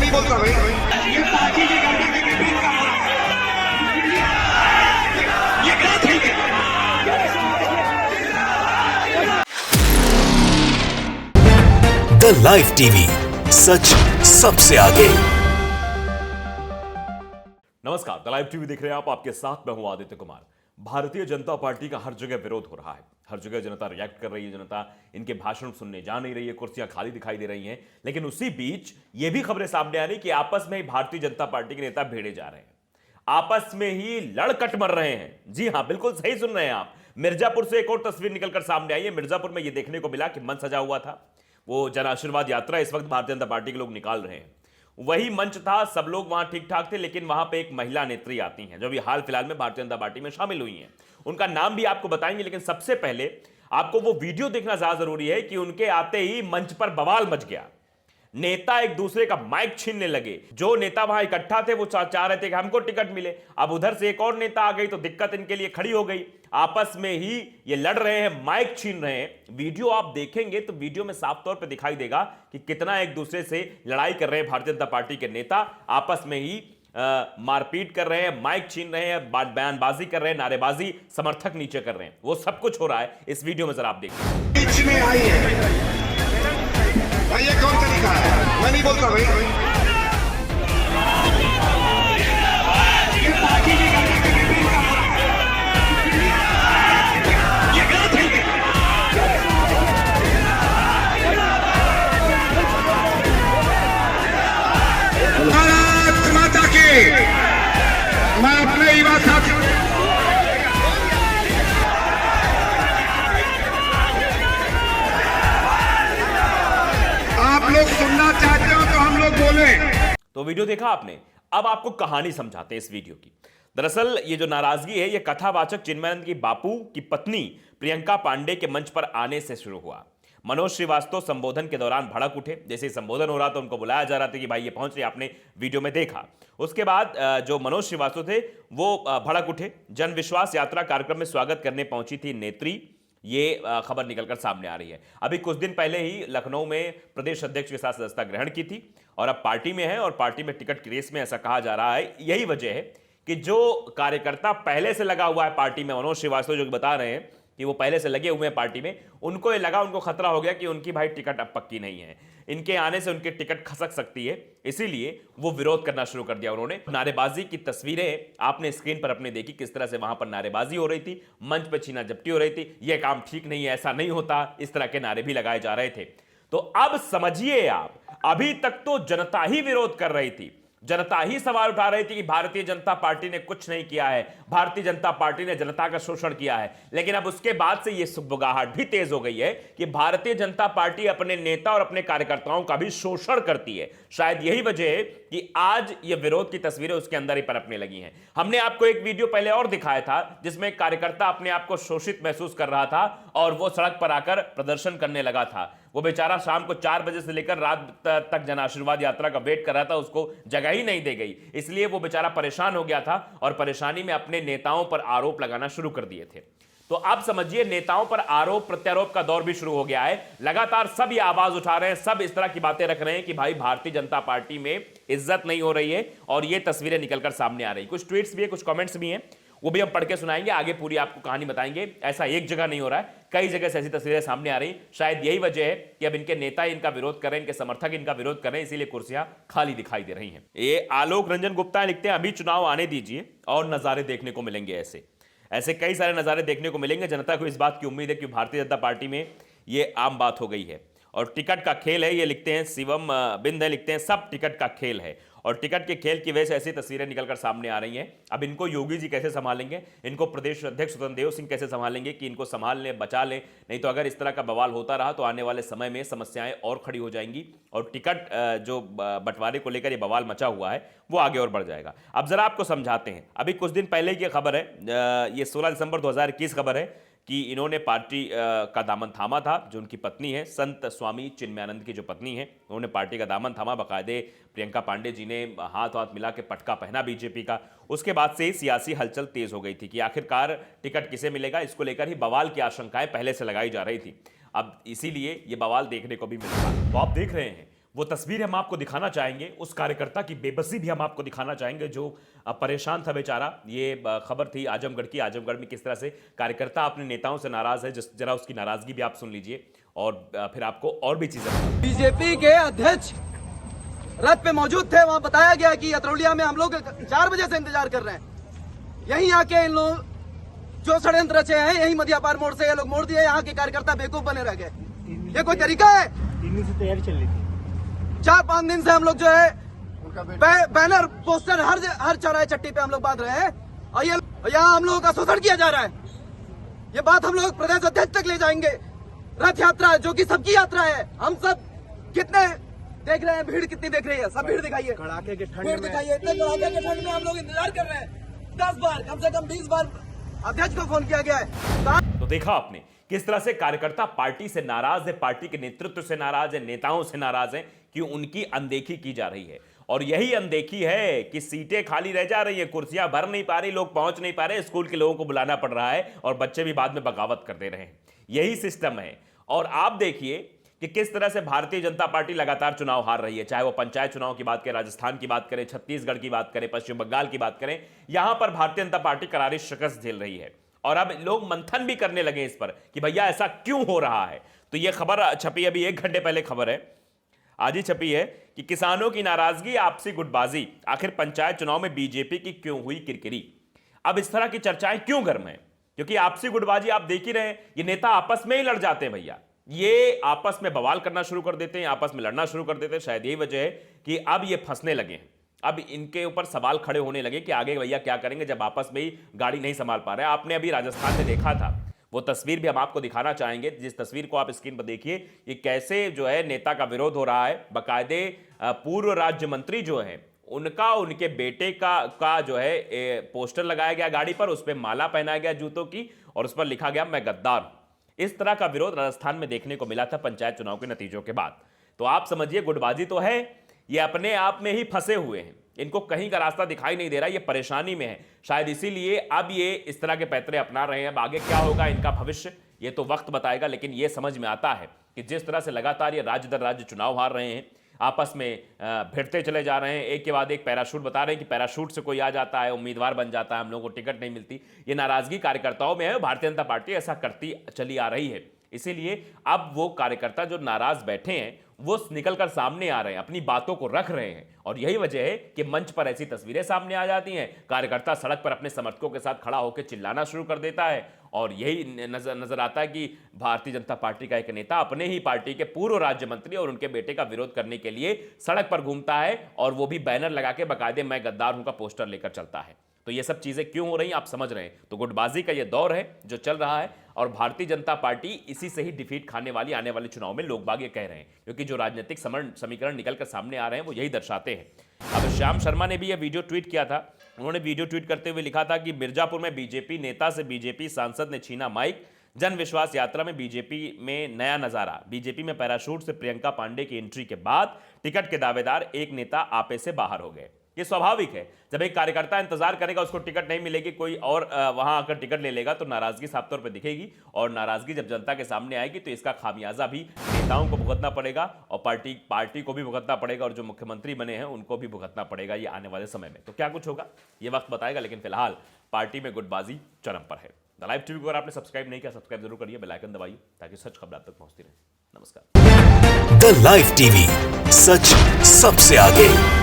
नहीं बोलता भाई। ये पार्टी के घर में ये क्या ठीक है? द लाइव टीवी, सच सबसे आगे। नमस्कार, द लाइव टीवी देख रहे हैं आप। आपके साथ मैं हूं आदित्य कुमार। भारतीय जनता पार्टी का हर जगह विरोध हो रहा है, हर जगह जनता रिएक्ट कर रही है, जनता इनके भाषण सुनने जा नहीं रही है, कुर्सियां खाली दिखाई दे रही हैं। लेकिन उसी बीच ये भी खबरें सामने आ रही कि आपस में ही भारतीय जनता पार्टी के नेता भिड़े जा रहे हैं, आपस में ही लड़कट मर रहे हैं। जी हां, बिल्कुल सही सुन रहे हैं आप। मिर्जापुर से एक और तस्वीर निकलकर सामने आई है। मिर्जापुर में यह देखने को मिला कि मंच सजा हुआ था, वो जन आशीर्वाद यात्रा इस वक्त भारतीय जनता पार्टी के लोग निकाल रहे हैं। वही मंच था, सब लोग वहां ठीक ठाक थे, लेकिन वहां पे एक महिला नेत्री आती हैं जो अभी हाल फिलहाल में भारतीय जनता पार्टी में शामिल हुई हैं। उनका नाम भी आपको बताएंगे, लेकिन सबसे पहले आपको वो वीडियो देखना ज्यादा जरूरी है कि उनके आते ही मंच पर बवाल मच गया। नेता एक दूसरे का माइक छीनने लगे। जो नेता वहां इकट्ठा थे वो चाह रहे थे कि हमको टिकट मिले। अब उधर से एक और नेता आ गई तो दिक्कत इनके लिए खड़ी हो गई। आपस में ही ये लड़ रहे हैं, माइक छीन रहे हैं। वीडियो आप देखेंगे तो वीडियो में साफ तौर पे दिखाई देगा कि कितना एक दूसरे से लड़ाई कर रहे हैं भारतीय जनता पार्टी के नेता। आपस में ही मारपीट कर रहे हैं, माइक छीन रहे हैं, बयानबाजी कर रहे हैं, नारेबाजी, समर्थक नीचे कर रहे हैं। वो सब कुछ हो रहा है इस वीडियो में, जरा आप देखिए। बीच में आई है भाई, ये कौन तरीका है? मैं नहीं बोलता भाई। ये पार्टी के घर में ये क्या ठीक है? भारत माता की। मैं अपने युवा साथियों आप लोग सुनना चाहते हो तो हम लोग बोले। तो वीडियो देखा आपने। अब आपको कहानी समझाते हैं इस वीडियो की। दरअसल ये जो नाराजगी है, ये कथावाचक चिन्मयानंद की बापू की पत्नी प्रियंका पांडे के मंच पर आने से शुरू हुआ। मनोज श्रीवास्तव संबोधन के दौरान भड़क उठे। जैसे ही संबोधन हो रहा था, उनको बुलाया जा रहा था कि भाई ये पहुंच रहे, आपने वीडियो में देखा। उसके बाद जो मनोज श्रीवास्तव थे वो भड़क उठे। जन विश्वास यात्रा कार्यक्रम में स्वागत करने पहुंची थी नेत्री। ये खबर निकलकर सामने आ रही है। अभी कुछ दिन पहले ही लखनऊ में प्रदेश अध्यक्ष के साथ सदस्यता ग्रहण की थी और अब पार्टी में है और पार्टी में टिकट की रेस में, ऐसा कहा जा रहा है। यही वजह है कि जो कार्यकर्ता पहले से लगा हुआ है पार्टी में, मनोज श्रीवास्तव जो बता रहे हैं कि वो पहले से लगे हुए हैं पार्टी में, उनको ये लगा, उनको खतरा हो गया कि उनकी भाई टिकट अब पक्की नहीं है, इनके आने से उनकी टिकट खसक सकती है, इसीलिए वो विरोध करना शुरू कर दिया उन्होंने। नारेबाजी की तस्वीरें आपने स्क्रीन पर अपने देखी, किस तरह से वहां पर नारेबाजी हो रही थी, मंच पर छीना झपटी हो रही थी। यह काम ठीक नहीं है, ऐसा नहीं होता, इस तरह के नारे भी लगाए जा रहे थे। तो अब समझिए आप, अभी तक तो जनता ही विरोध कर रही थी, जनता ही सवाल उठा रही थी कि भारतीय जनता पार्टी ने कुछ नहीं किया है, भारतीय जनता पार्टी ने जनता का शोषण किया है। लेकिन अब उसके बाद से यह सुबगाहट भी तेज हो गई है कि भारतीय जनता पार्टी अपने नेता और अपने कार्यकर्ताओं का भी शोषण करती है। शायद यही वजह है कि आज यह विरोध की तस्वीरें उसके अंदर ही पनपने लगी हैं। हमने आपको एक वीडियो पहले और दिखाया था जिसमें एक कार्यकर्ता अपने आप को शोषित महसूस कर रहा था और वो सड़क पर आकर प्रदर्शन करने लगा था। वो बेचारा शाम को 4 बजे से लेकर रात तक जन आशीर्वाद यात्रा का वेट कर रहा था, उसको जगह ही नहीं दी गई, इसलिए वो बेचारा परेशान हो गया था और परेशानी में अपने नेताओं पर आरोप लगाना शुरू कर दिए थे। तो अब समझिए, नेताओं पर आरोप प्रत्यारोप का दौर भी शुरू हो गया है। लगातार सब ये आवाज उठा रहे हैं, सब इस तरह की बातें रख रहे हैं कि भाई भारतीय जनता पार्टी में इज्जत नहीं हो रही है और ये तस्वीरें निकलकर सामने आ रही। कुछ ट्वीट्स भी है, कुछ कमेंट्स भी हैं, वो भी हम पढ़ के सुनाएंगे, आगे पूरी आपको कहानी बताएंगे। ऐसा एक जगह नहीं हो रहा है, कई जगह से ऐसी तस्वीरें सामने आ रही। शायद यही वजह है कि अब इनके नेता इनका विरोध कर रहे हैं, इनके समर्थक इनका विरोध कर रहे हैं, इसीलिए कुर्सियां खाली दिखाई दे रही हैं। ये आलोक रंजन गुप्ता लिखते हैं, अभी चुनाव आने दीजिए और नजारे देखने को मिलेंगे। ऐसे ऐसे कई सारे नजारे देखने को मिलेंगे। जनता को इस बात की उम्मीद है कि भारतीय जनता पार्टी में ये आम बात हो गई है और टिकट का खेल है। ये लिखते हैं शिवम बिंद है, लिखते हैं सब टिकट का खेल है और टिकट के खेल की वजह से ऐसी तस्वीरें निकलकर सामने आ रही हैं। अब इनको योगी जी कैसे संभालेंगे, इनको प्रदेश अध्यक्ष स्वतंत्र देव सिंह कैसे संभालेंगे कि इनको संभाल लें, बचा लें। नहीं तो अगर इस तरह का बवाल होता रहा तो आने वाले समय में समस्याएं और खड़ी हो जाएंगी और टिकट जो बंटवारे को लेकर ये बवाल मचा हुआ है वो आगे और बढ़ जाएगा। अब जरा आपको समझाते हैं। अभी कुछ दिन पहले की खबर है, ये 16 दिसंबर 2021 खबर है कि इन्होंने पार्टी का दामन थामा था। जो उनकी पत्नी है, संत स्वामी चिन्मयानंद की जो पत्नी है, उन्होंने पार्टी का दामन थामा। बाकायदे प्रियंका पांडे जी ने हाथ हाथ मिला के पटका पहना बीजेपी का। उसके बाद से ही सियासी हलचल तेज हो गई थी कि आखिरकार टिकट किसे मिलेगा, इसको लेकर ही बवाल की आशंकाएं पहले से लगाई जा रही थी। अब इसीलिए ये बवाल देखने को भी मिल रहा। तो आप देख रहे हैं वो तस्वीर हम आपको दिखाना चाहेंगे, उस कार्यकर्ता की बेबसी भी हम आपको दिखाना चाहेंगे जो परेशान था बेचारा। ये खबर थी आजमगढ़ की। आजमगढ़ में किस तरह से कार्यकर्ता अपने नेताओं से नाराज है, जरा उसकी नाराजगी भी आप सुन लीजिए और फिर आपको और भी चीजें। बीजेपी के अध्यक्ष रथ पे मौजूद थे। वहां बताया गया कि अतरौलिया में हम लोग 4 बजे से इंतजार कर रहे हैं। यहीं आके इन लोग जो षड्यंत्र रचे हैं, यही मध्यापार मोड़ से ये लोग मोड़ दिए। यहाँ के कार्यकर्ता बेवकूफ बने रह गए। ये कोई तरीका है? 3 दिन से तैयारी चल रही थी। 4-5 दिन से हम लोग जो है बैनर पोस्टर हर चौराहे चट्टी पे हम लोग बांध रहे हैं और ये यहाँ हम लोगों का शोषण किया जा रहा है। ये बात हम लोग प्रदेश अध्यक्ष तक ले जाएंगे। रथ यात्रा जो कि सबकी यात्रा है, हम सब कितने देख रहे हैं, भीड़ कितनी देख रही है, सब भीड़ दिखाइए, कड़ाके के ठंड भीड़ में दिखाइए। इतने कड़ाके के ठंड में हम लोग इंतजार कर रहे हैं। 10 बार, कम से कम 20 बार अध्यक्ष को फोन किया गया है। तो देखा आपने किस तरह से कार्यकर्ता पार्टी से नाराज है, पार्टी के नेतृत्व से नाराज है, नेताओं से नाराज है कि उनकी अनदेखी की जा रही है। और यही अनदेखी है कि सीटें खाली रह जा रही है, कुर्सियां भर नहीं पा रही, लोग पहुंच नहीं पा रहे, स्कूल के लोगों को बुलाना पड़ रहा है और बच्चे भी बाद में बगावत कर दे रहे हैं। यही सिस्टम है। और आप देखिए कि किस तरह से भारतीय जनता पार्टी लगातार चुनाव हार रही है, चाहे वो पंचायत चुनाव की बात करें, राजस्थान की बात करें, छत्तीसगढ़ की बात करें, पश्चिम बंगाल की बात करें, यहां पर भारतीय जनता पार्टी करारी शिकस्त झेल रही है। और अब लोग मंथन भी करने लगे इस पर कि भैया ऐसा क्यों हो रहा है। तो यह खबर छपी अभी 1 घंटे पहले, खबर है आज ही छपी है कि किसानों की नाराजगी, आपसी गुटबाजी, आखिर पंचायत चुनाव में बीजेपी की क्यों हुई किरकिरी। अब इस तरह की चर्चाएं क्यों गर्म हैं? क्योंकि आपसी गुटबाजी आप देख ही रहे हैं, ये नेता आपस में ही लड़ जाते हैं भैया, ये आपस में बवाल करना शुरू कर देते हैं, आपस में लड़ना शुरू कर देते हैं। शायद यही वजह है कि अब ये फंसने लगे हैं। अब इनके ऊपर सवाल खड़े होने लगे कि आगे भैया क्या करेंगे जब आपस में ही गाड़ी नहीं संभाल पा रहे। आपने अभी राजस्थान में देखा था, वो तस्वीर भी हम आपको दिखाना चाहेंगे। जिस तस्वीर को आप स्क्रीन पर देखिए, ये कैसे जो है नेता का विरोध हो रहा है। बाकायदे पूर्व राज्य मंत्री जो है उनका, उनके बेटे का जो है पोस्टर लगाया गया गाड़ी पर, उस पर माला पहनाया गया जूतों की और उस पर लिखा गया मैं गद्दार हूं। इस तरह का विरोध राजस्थान में देखने को मिला था पंचायत चुनाव के नतीजों के बाद। तो आप समझिए गुटबाजी तो है, ये अपने आप में ही फंसे हुए हैं, इनको कहीं का रास्ता दिखाई नहीं दे रहा, ये परेशानी में है। शायद इसीलिए अब ये इस तरह के पैतरे अपना रहे हैं। अब आगे क्या होगा इनका भविष्य, ये तो वक्त बताएगा। लेकिन ये समझ में आता है कि जिस तरह से लगातार ये राज्य दर राज्य चुनाव हार रहे हैं, आपस में भिड़ते चले जा रहे हैं, एक के बाद एक पैराशूट बता रहे हैं कि पैराशूट से कोई आ जाता है, उम्मीदवार बन जाता है, हम लोगों को टिकट नहीं मिलती। ये नाराजगी कार्यकर्ताओं में है। भारतीय जनता पार्टी ऐसा करती चली आ रही है। इसीलिए अब वो कार्यकर्ता जो नाराज बैठे हैं वो निकलकर सामने आ रहे हैं, अपनी बातों को रख रहे हैं। और यही वजह है कि मंच पर ऐसी तस्वीरें सामने आ जाती हैं। कार्यकर्ता सड़क पर अपने समर्थकों के साथ खड़ा होकर चिल्लाना शुरू कर देता है और यही नजर आता है कि भारतीय जनता पार्टी का एक नेता अपने ही पार्टी के पूर्व राज्य मंत्री और उनके बेटे का विरोध करने के लिए सड़क पर घूमता है और वो भी बैनर लगा के बाकायदे मैं गद्दार हूं का पोस्टर लेकर चलता है। तो ये सब चीजें क्यों हो रही हैं आप समझ रहे हैं। तो गुटबाजी का ये दौर है जो चल रहा है और भारतीय जनता पार्टी इसी से ही डिफीट खाने वाली आने वाले चुनाव में लोग बाग ये कह रहे हैं, क्योंकि जो राजनीतिक समीकरण निकलकर सामने आ रहे हैं वो यही दर्शाते हैं। अब श्याम शर्मा ने भी यह वीडियो ट्वीट किया था। उन्होंने वीडियो ट्वीट करते हुए लिखा था कि मिर्जापुर में बीजेपी नेता से बीजेपी सांसद ने छीना माइक, जन विश्वास यात्रा में बीजेपी में नया नजारा, बीजेपी में पैराशूट से प्रियंका पांडे की एंट्री के बाद टिकट के दावेदार एक नेता आपे से बाहर हो गए। ये स्वाभाविक है, जब एक कार्यकर्ता इंतजार करेगा उसको टिकट नहीं मिलेगी, कोई और वहां आकर टिकट ले लेगा तो नाराजगी साफ तौर पर दिखेगी और नाराजगी जब जनता के सामने आएगी तो इसका खामियाजा भी नेताओं को भुगतना पड़ेगा और पार्टी को भी भुगतना पड़ेगा और जो मुख्यमंत्री बने हैं उनको भी भुगतना पड़ेगा ये आने वाले समय में। तो क्या कुछ होगा ये वक्त बताएगा, लेकिन फिलहाल पार्टी में गुटबाजी चरम पर है। द लाइव टीवी को अगर आपने सब्सक्राइब नहीं किया सब्सक्राइब जरूर करिए, बेल आइकन दबाइए ताकि सच खबर आप तक पहुंचती रहे। नमस्कार। द लाइव टीवी, सच सबसे आगे।